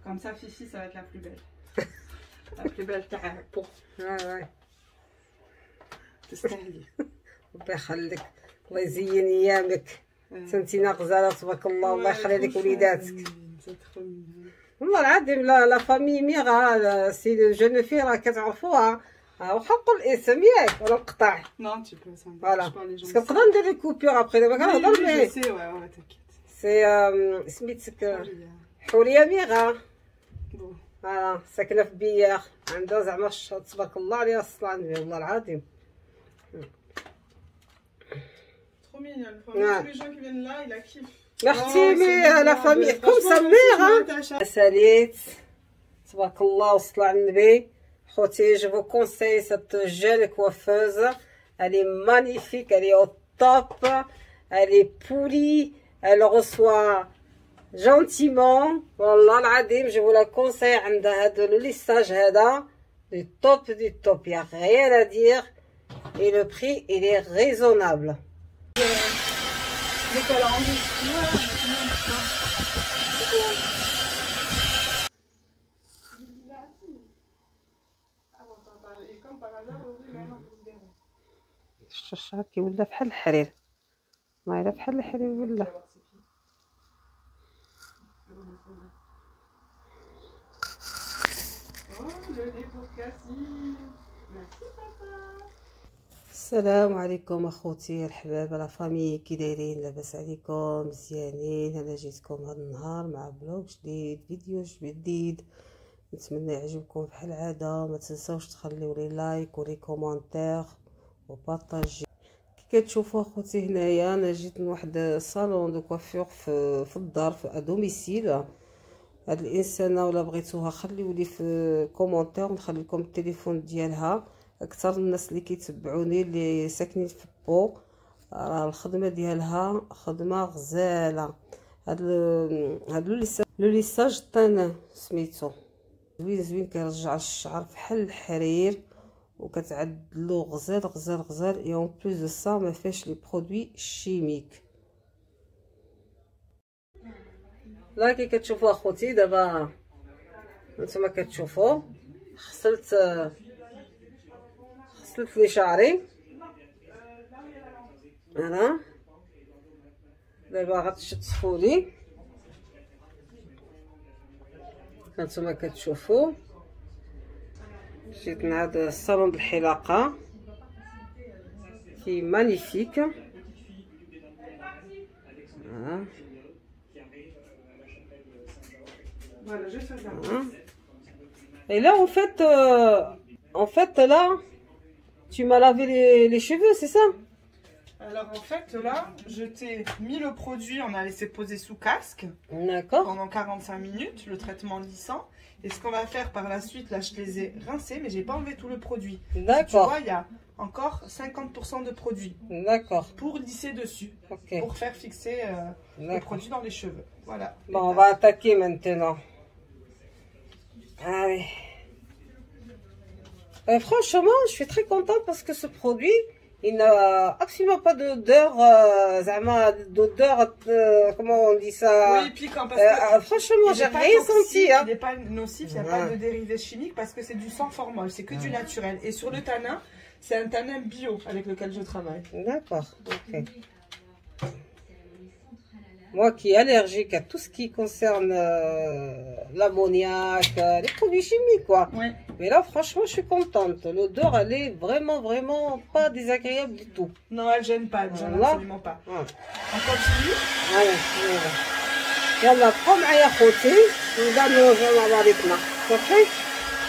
Comme ça, Fifi, ça va être la plus belle. La plus belle تاع البو. ouais. تستاهلي. ربي يخليك، الله يزين ايامك. سنتينا غزاله تبارك الله، الله يخلي لك وليداتك. والله العظيم لا فامي ميغا سي لو جون في راه كتعرفوها. وحنقول الاسم ياك ولا نقطع؟ Non, tu peux ça. فوالا باسكو نقدر ندير لي كوبيور ابخي دابا كنهضر معاك. سي سميتك حوريه ميغا. فوالا ساكنه في بياخ، عندها زعما تبارك الله عليها الصلاه على النبي والله العظيم. Trop mignonne. Tous les gens qui viennent là, ils la kiffent. اختي مي لا فامي كوم سا ميغا. ساليت تبارك الله والصلاه على النبي. خوتي جو فو كونساي سيت جيل كوافوز. Elle est magnifique, elle est au top, elle est polie, elle reçoit gentiment. والله العظيم je vous la conseille. عندها هذا لو ليساج هذا du top, il y a rien à dire et le prix il est raisonnable. الشرشار كيولى بحال الحرير، ما الا بحال الحرير ولا. السلام عليكم اخوتي الحباب لا فامي، كي دايرين؟ لاباس عليكم؟ مزيانين؟ انا جيتكم هذا النهار مع بلوغ جديد، فيديو جديد، نتمنى يعجبكم بحال العاده. ما تنساوش تخليو لي لايك ولي كومونتير وبارطاجي. كي كتشوفوا اخوتي هنايا انا جيت من واحد الصالون دو كوافور في الدار في دوميسيل. هاد الانسانه ولا بغيتوها خليو لي في كومونتير، نخلي لكم التليفون ديالها. اكثر الناس اللي كيتبعوني اللي ساكنين في بو، راه الخدمه ديالها خدمه غزاله. هاد لو ليساج طين سميتو زوين كيرجع الشعر بحال الحرير وكتعدلو غزال اي اون بلوس دو سا ما فيهش لي برودوي شيميك. لا كي كتشوفوا اخوتي دابا نتوما كتشوفوا غسلت لي شعري انا دابا غتشطفوا لي. هانتوما كتشوفوا جيت من هذا الصالون بالحلاقه كي مانيفيك. Et là en fait là tu m'as lavé les cheveux, c'est ça? Alors en fait là, je t'ai mis le produit, on a laissé poser sous casque. D'accord. Pendant 45 minutes, le traitement lissant. Et ce qu'on va faire par la suite, là je les ai rincés, mais j'ai pas enlevé tout le produit. D'accord. Tu vois, il y a encore 50% de produit. D'accord. Pour lisser dessus. Ok. Pour faire fixer le produit dans les cheveux. Voilà. Bon, on va attaquer maintenant. Allez. Franchement, je suis très contente parce que ce produit, il n'a absolument pas d'odeur, comment on dit ça? Oui, piquant, parce que franchement, j'ai rien senti. Hein. Il n'est pas nocif, il n'y a pas de dérivés chimiques parce que c'est du sans formol, c'est que du naturel. Et sur le tanin, c'est un tanin bio avec lequel je travaille. D'accord, ok. Moi qui est allergique à tout ce qui concerne l'ammoniac, les produits chimiques quoi. Ouais. Mais là franchement je suis contente. L'odeur elle est vraiment pas désagréable du tout. Non, elle gêne pas, elle gêne absolument pas. On continue. Allez, يلا بقوا معايا خوتي ونبدا نوجهوا مع بعضنا صافي.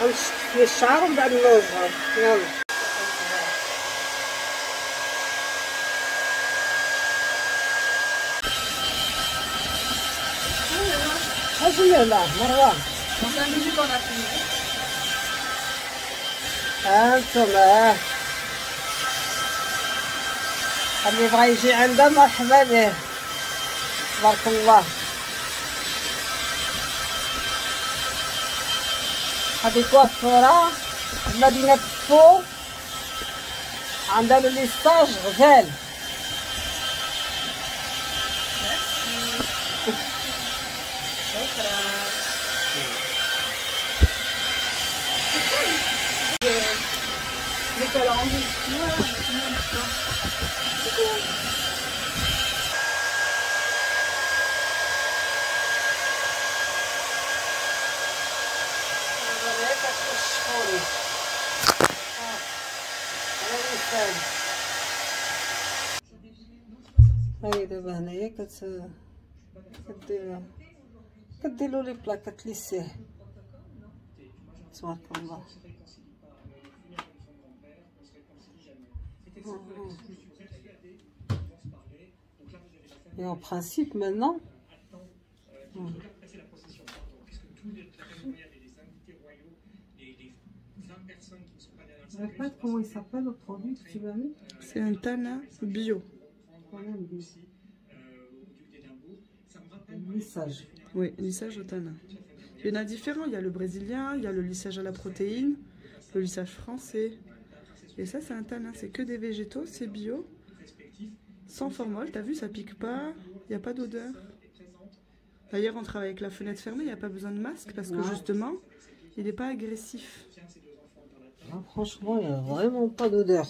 غنشف لي الشعر ومن بعد نوجهوا. يلا حاجه لا مروان هانتوما اللي بغا يجي عندها مرحبا به تبارك الله. هذه كوافوره في مدينه بو عندها لو ليستاج غزال. شكرا. qu'elle a envie. هاي دابا هنايا كديروا لي بلاكات ليسيه تبارك الله. Et en principe maintenant, je répète comment il s'appelle le produit que tu m'as mis. C'est un tana bio. Lissage. Oui, lissage au tana. Il y en a différents. Il y a le brésilien, il y a le lissage à la protéine, le lissage français. Et ça, c'est un tana. C'est que des végétaux, c'est bio. Sans formol, t'as vu, ça pique pas, il n'y a pas d'odeur. D'ailleurs, on travaille avec la fenêtre fermée, il n'y a pas besoin de masque parce que justement, il n'est pas agressif. Ah, franchement, il n'y a vraiment pas d'odeur.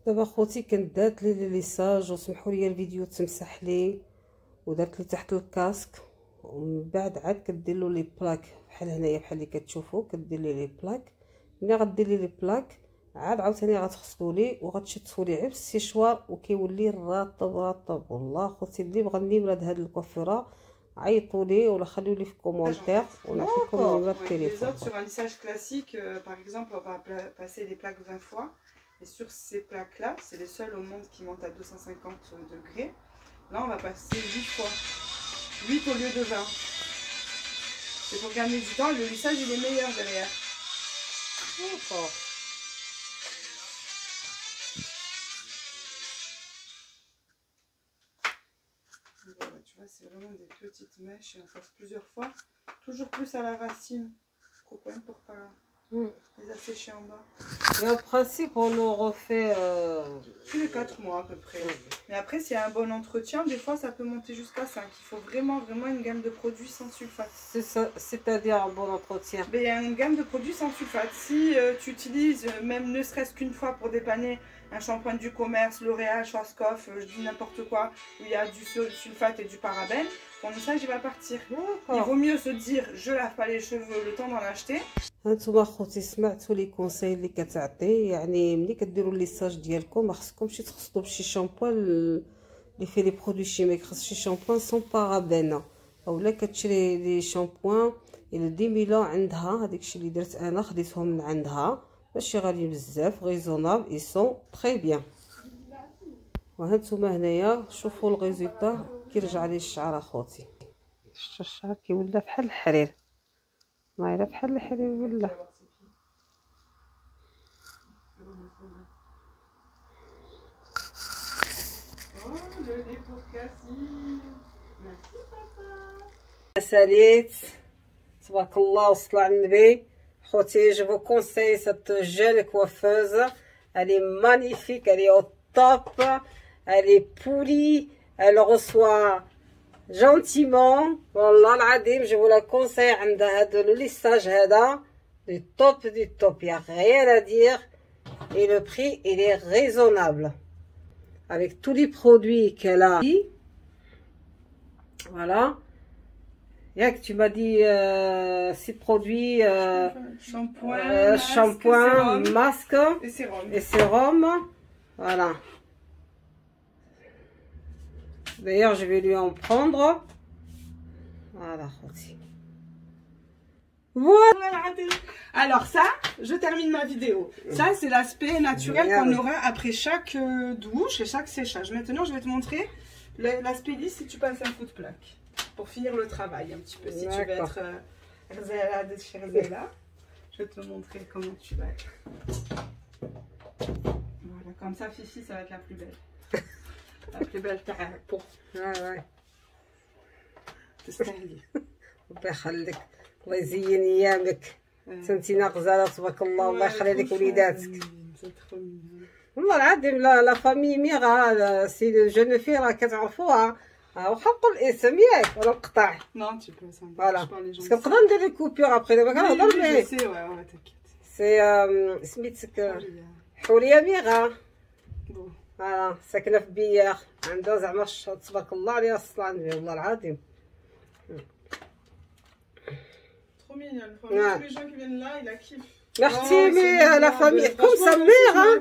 دابا خوتي كنت دارت لي ليساج وسمحوا لي الفيديو تمسح لي ودرت لي تحت الكاسك، ومن بعد عاد كدير له لي بلاك بحال هنايا بحال اللي كتشوفوا كدير لي بلاك. ملي غدير لي بلاك عاد عاوتاني غتغسلوا لي وغتشطفوا لي غير بالسيشوار وكيولي رطب رطب. والله خوتي اللي بغى النمره هاد الكوافيره عيطوا لي ولا خليوا لي في كومونتير ونعطيكم النمره التليفون. Sur un lissage classique, par exemple, on va passer les plaques 20 fois. Et sur ces plaques-là, c'est les seuls au monde qui montent à 250 degrés. Là, on va passer 8 fois. 8 au lieu de 20. C'est pour gagner du temps. Le lissage, il est meilleur derrière. D'accord. Voilà, tu vois, c'est vraiment des petites mèches et on passe plusieurs fois. Toujours plus à la racine. Pourquoi pour pas les assécher en bas. Et en principe, on le refait tous les 4 mois à peu près. Mais après, s'il y a un bon entretien, des fois, ça peut monter jusqu'à 5. Il faut vraiment une gamme de produits sans sulfate. C'est ça, c'est-à-dire un bon entretien. Mais il y a une gamme de produits sans sulfate. Si tu utilises, même ne serait-ce qu'une fois pour dépanner un shampoing du commerce, L'Oréal, Schwarzkopf, je dis n'importe quoi, où il y a du sulfate et du parabène, ton lissage il va partir. Il vaut mieux se dire, je lave pas les cheveux le temps d'en acheter. هانتوما خوتي سمعتوا لي كونساي اللي كتعطي، يعني ملي كديروا الليساج ديالكم ما خصكمش تغسلوا بشي شامبوان اللي فيه لي برودوي شيميك، خاص شي شامبوان سون بارابين، اولا كتشري لي شامبوان الى ديميلا عندها. هذاكشي اللي درت انا خديتهم من عندها، ماشي غاليين بزاف، غيزونابل، اي سون تري بيان. وهانتوما هنايا شوفوا الريزولطا كيرجع لي الشعر اخوتي. شفتوا الشعر كيولى بحال الحرير، ما بحال الحرير ولا. ساليت تبارك الله وصلى على النبي. خوتي je vous conseille cette jeune coiffeuse, elle est magnifique, elle est au top, elle est polie, elle reçoit gentiment. والله العظيم je vous la conseille. عندها هذا le lissage هذا du top, il y a rien à dire et le prix il est raisonnable avec tous les produits qu'elle a. Voilà. Yac, tu m'as dit 6 produits, shampoing, masque et sérum. Voilà. D'ailleurs, je vais lui en prendre. Voilà. Voilà. Alors ça, je termine ma vidéo. Ça, c'est l'aspect naturel qu'on aura après chaque douche et chaque séchage. Maintenant, je vais te montrer l'aspect lisse si tu passes un coup de plaque. Pour finir le travail un petit peu. Si tu veux être je vais te montrer comment tu vas être. Voilà, comme ça, Fifi, ça va être la plus belle. La plus belle pour. Ouais. تستاهلي. ربي يخليك، الله يزين ايامك. انتي غزاله تبارك الله، الله يخلي لك وليداتك. والله العظيم لا فامي ميغا سي جون في راه كتعرفوها واخا نقول الاسم ياك ولا نقطع. Non, tu peux, ça me فوالا dérange pas les gens. باسكو نقدر ندير لي كوبيور ابخي دابا كنهضر Oui, معاك. je sais, ouais, t'inquiète. سي سميتك حوريه ميغا. Bon. فوالا ساكنه في بياخ، عندها زعما تبارك الله عليها الصلاه على النبي والله العظيم. Trop mignon. Tous les gens qui viennent là, ils la kiffent. اختي مي لا فامي كوم سا ميغا.